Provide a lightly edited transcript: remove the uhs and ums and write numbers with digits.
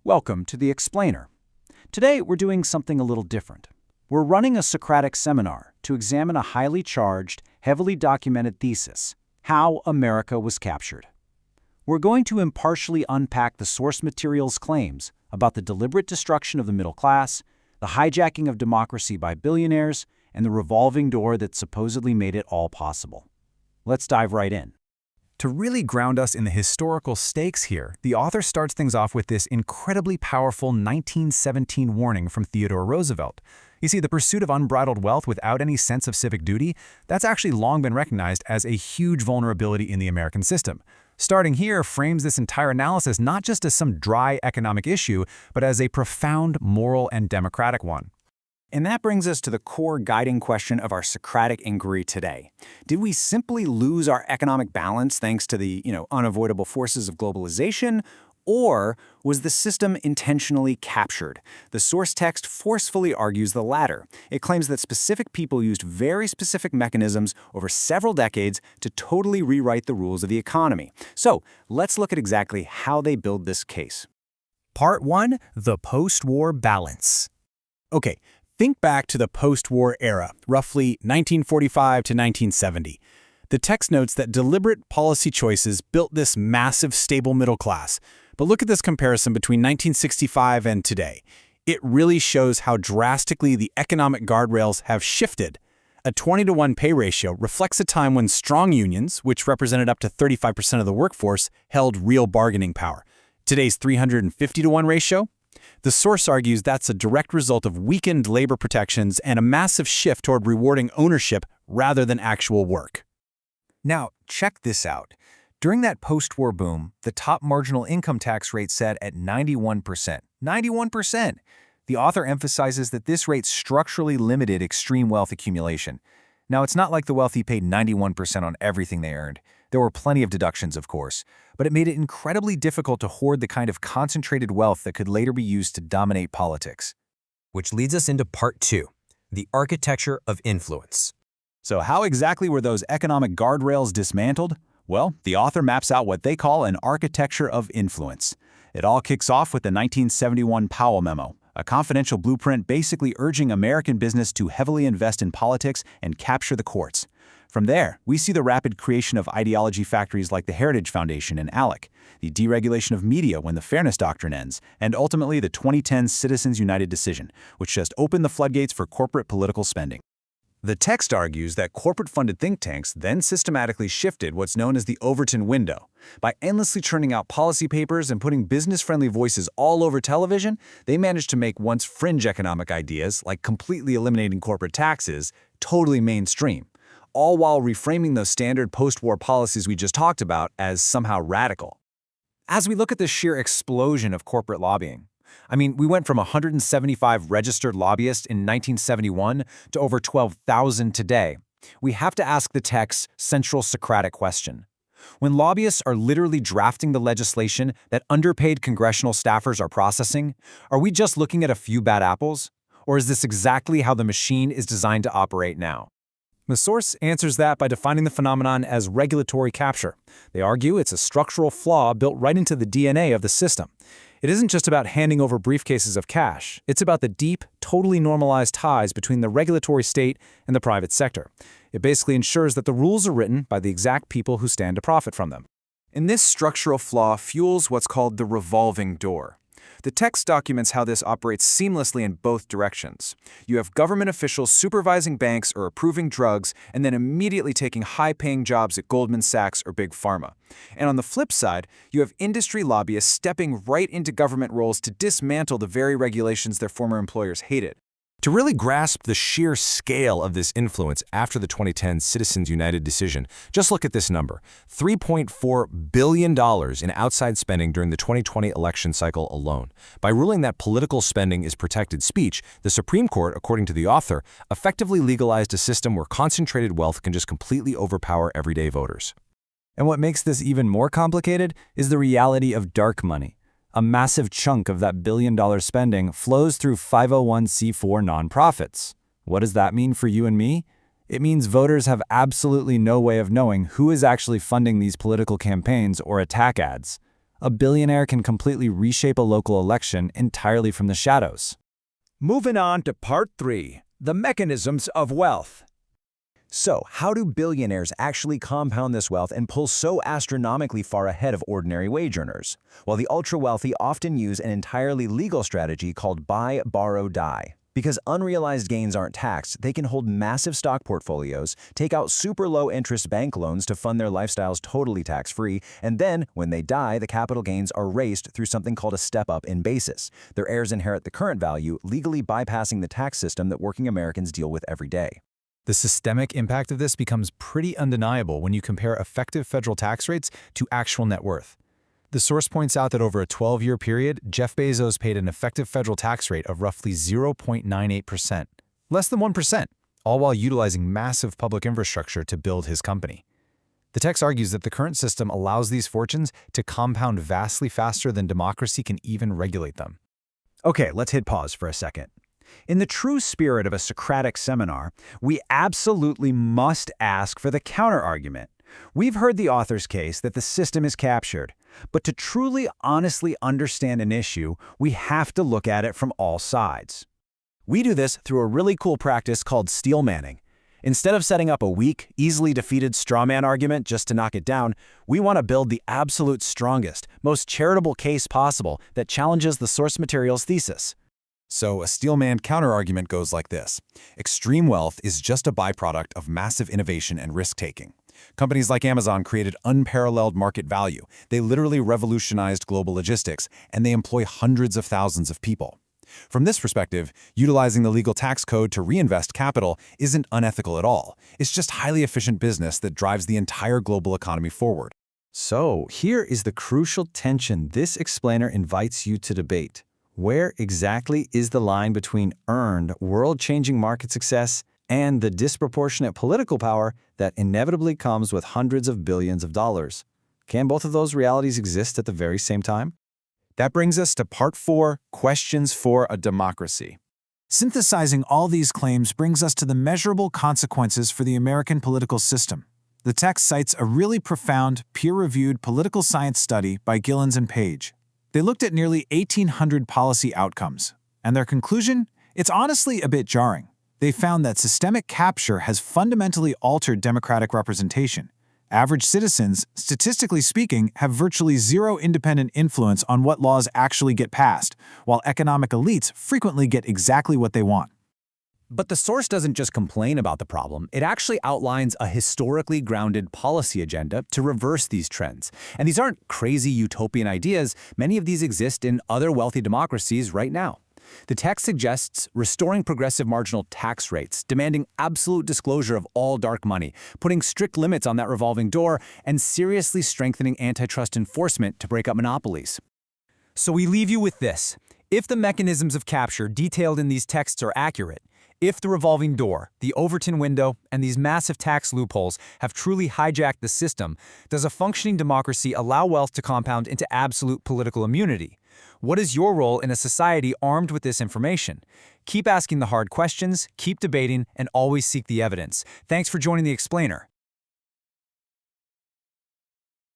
Welcome to The Explainer. Today we're doing something a little different. We're running a Socratic seminar to examine a highly charged, heavily documented thesis, How America Was Captured. We're going to impartially unpack the source material's claims about the deliberate destruction of the middle class, the hijacking of democracy by billionaires, and the revolving door that supposedly made it all possible. Let's dive right in. To really ground us in the historical stakes here, the author starts things off with this incredibly powerful 1917 warning from Theodore Roosevelt. You see, the pursuit of unbridled wealth without any sense of civic duty, that's actually long been recognized as a huge vulnerability in the American system. Starting here frames this entire analysis not just as some dry economic issue, but as a profound moral and democratic one. And that brings us to the core guiding question of our Socratic inquiry today. Did we simply lose our economic balance thanks to the, unavoidable forces of globalization? Or was the system intentionally captured? The source text forcefully argues the latter. It claims that specific people used very specific mechanisms over several decades to totally rewrite the rules of the economy. So let's look at exactly how they build this case. Part 1. The Post-War Balance. Okay. Think back to the post-war era, roughly 1945 to 1970. The text notes that deliberate policy choices built this massive, stable middle class. But look at this comparison between 1965 and today. It really shows how drastically the economic guardrails have shifted. A 20-to-1 pay ratio reflects a time when strong unions, which represented up to 35% of the workforce, held real bargaining power. Today's 350-to-1 ratio? The source argues that's a direct result of weakened labor protections and a massive shift toward rewarding ownership rather than actual work. Now, check this out. During that post-war boom, the top marginal income tax rate set at 91%. 91%! The author emphasizes that this rate structurally limited extreme wealth accumulation. Now, it's not like the wealthy paid 91% on everything they earned. There were plenty of deductions, of course, but it made it incredibly difficult to hoard the kind of concentrated wealth that could later be used to dominate politics. Which leads us into Part 2, the architecture of influence. So how exactly were those economic guardrails dismantled? Well, the author maps out what they call an architecture of influence. It all kicks off with the 1971 Powell Memo, a confidential blueprint basically urging American business to heavily invest in politics and capture the courts. From there, we see the rapid creation of ideology factories like the Heritage Foundation and ALEC, the deregulation of media when the Fairness Doctrine ends, and ultimately the 2010 Citizens United decision, which just opened the floodgates for corporate political spending. The text argues that corporate-funded think tanks then systematically shifted what's known as the Overton window. By endlessly churning out policy papers and putting business-friendly voices all over television, they managed to make once fringe economic ideas, like completely eliminating corporate taxes, totally mainstream, all while reframing those standard post-war policies we just talked about as somehow radical. As we look at the sheer explosion of corporate lobbying, we went from 175 registered lobbyists in 1971 to over 12,000 today. We have to ask the text's central Socratic question. When lobbyists are literally drafting the legislation that underpaid congressional staffers are processing, are we just looking at a few bad apples? Or is this exactly how the machine is designed to operate now? The source answers that by defining the phenomenon as regulatory capture. They argue it's a structural flaw built right into the DNA of the system. It isn't just about handing over briefcases of cash. It's about the deep, totally normalized ties between the regulatory state and the private sector. It basically ensures that the rules are written by the exact people who stand to profit from them. And this structural flaw fuels what's called the revolving door. The text documents how this operates seamlessly in both directions. You have government officials supervising banks or approving drugs and then immediately taking high-paying jobs at Goldman Sachs or Big Pharma. And on the flip side, you have industry lobbyists stepping right into government roles to dismantle the very regulations their former employers hated. To really grasp the sheer scale of this influence after the 2010 Citizens United decision, just look at this number: $3.4 billion in outside spending during the 2020 election cycle alone. By ruling that political spending is protected speech, the Supreme Court, according to the author, effectively legalized a system where concentrated wealth can just completely overpower everyday voters. And what makes this even more complicated is the reality of dark money. A massive chunk of that billion-dollar spending flows through 501c4 nonprofits. What does that mean for you and me? It means voters have absolutely no way of knowing who is actually funding these political campaigns or attack ads. a billionaire can completely reshape a local election entirely from the shadows. Moving on to Part 3, the mechanisms of wealth. So, how do billionaires actually compound this wealth and pull so astronomically far ahead of ordinary wage earners? Well, the ultra-wealthy often use an entirely legal strategy called buy, borrow, die. Because unrealized gains aren't taxed, they can hold massive stock portfolios, take out super low-interest bank loans to fund their lifestyles totally tax-free, and then, when they die, the capital gains are raised through something called a step-up in basis. Their heirs inherit the current value, legally bypassing the tax system that working Americans deal with every day. The systemic impact of this becomes pretty undeniable when you compare effective federal tax rates to actual net worth. The source points out that over a 12-year period, Jeff Bezos paid an effective federal tax rate of roughly 0.98%, less than 1%, all while utilizing massive public infrastructure to build his company. The text argues that the current system allows these fortunes to compound vastly faster than democracy can even regulate them. Okay, let's hit pause for a second. In the true spirit of a Socratic seminar, we absolutely must ask for the counterargument. We've heard the author's case that the system is captured, but to truly honestly understand an issue, we have to look at it from all sides. We do this through a really cool practice called steel manning. Instead of setting up a weak, easily defeated straw man argument just to knock it down, we want to build the absolute strongest, most charitable case possible that challenges the source material's thesis. So a Steelman counterargument goes like this. Extreme wealth is just a byproduct of massive innovation and risk-taking. Companies like Amazon created unparalleled market value. They literally revolutionized global logistics, and they employ hundreds of thousands of people. From this perspective, utilizing the legal tax code to reinvest capital isn't unethical at all. It's just highly efficient business that drives the entire global economy forward. So, here is the crucial tension this explainer invites you to debate. Where exactly is the line between earned, world-changing market success and the disproportionate political power that inevitably comes with hundreds of billions of dollars? Can both of those realities exist at the very same time? That brings us to Part 4, Questions for a Democracy. Synthesizing all these claims brings us to the measurable consequences for the American political system. The text cites a really profound, peer-reviewed political science study by Gillens and Page. They looked at nearly 1,800 policy outcomes, and their conclusion? It's honestly a bit jarring. They found that systemic capture has fundamentally altered democratic representation. Average citizens, statistically speaking, have virtually zero independent influence on what laws actually get passed, while economic elites frequently get exactly what they want. But the source doesn't just complain about the problem, it actually outlines a historically grounded policy agenda to reverse these trends. And these aren't crazy utopian ideas, many of these exist in other wealthy democracies right now. The text suggests restoring progressive marginal tax rates, demanding absolute disclosure of all dark money, putting strict limits on that revolving door, and seriously strengthening antitrust enforcement to break up monopolies. So we leave you with this. If the mechanisms of capture detailed in these texts are accurate, if the revolving door, the Overton window, and these massive tax loopholes have truly hijacked the system, does a functioning democracy allow wealth to compound into absolute political immunity? What is your role in a society armed with this information? Keep asking the hard questions, keep debating, and always seek the evidence. Thanks for joining The Explainer.